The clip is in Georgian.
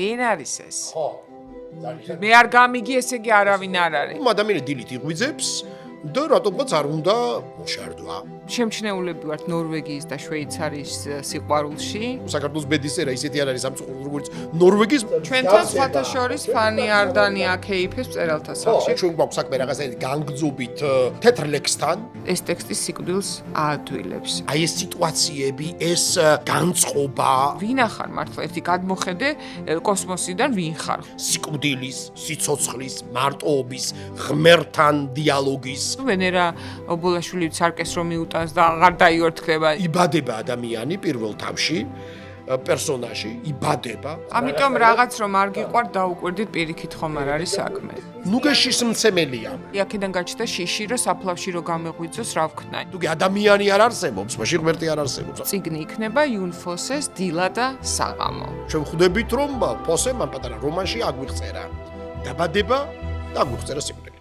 ვინ არის ეს? ხო. მე არ გამიგი, ესე იგი არავინ არ არის. ადამიანი დილით იღვიძებს და რატომღაც არ უნდა მოშარდვა. შემჩნეულები ვართ ნორვეგიის და შვეიცარიის სიყვარულში. საქართველოს ბედისწერა ისეთი არ არის სამწუხაროდ როგორც ნორვეგიის. ჩვენთან სხვათა შორის ფანი არდანი აკეიფებს მწერალთა სახში. ჩვენ გვაქვს საქმე რაღაცა განგძობით თეთრ ლექსთან. ეს ტექსტი სიკვდილს აადვილებს. აი ეს სიტუაციები, ეს განწყობა, ვინ ახარ მართლა ერთი გადმოხედე კოსმოსიდან ვინ ხარ? სიკვდილის, სიცოცხლის, მარტოობის, ღმერთთან დიალოგის. ვენერა ობოლაშვილიც არკეს რომ მიუტანს და აღარ დაიორთქლება. იბადება ადამიანი პირველ თავში, პერსონაჟი იბადება. ამიტომ რაღაც რომ არ გიყვართ დაუკვირდით პირიქით ხომ არ არის საქმე. ნუგეშის მცემელია. აქედან გაჩნდა შიში რომ საფლავში რომ გამეღვიძოს რა ვქნა. თუკი ადამიანი არ არსებობს, მაშინ ღმერთი არ არსებობს. წიგნი იქნება იუნ ფოსეს დილა და საღამო. ჩვენ ხვდებით რომ ფოსე მან პატარა რომანში აგვიღწერა. დაბადება და აგვიღწერა სიკვდილი.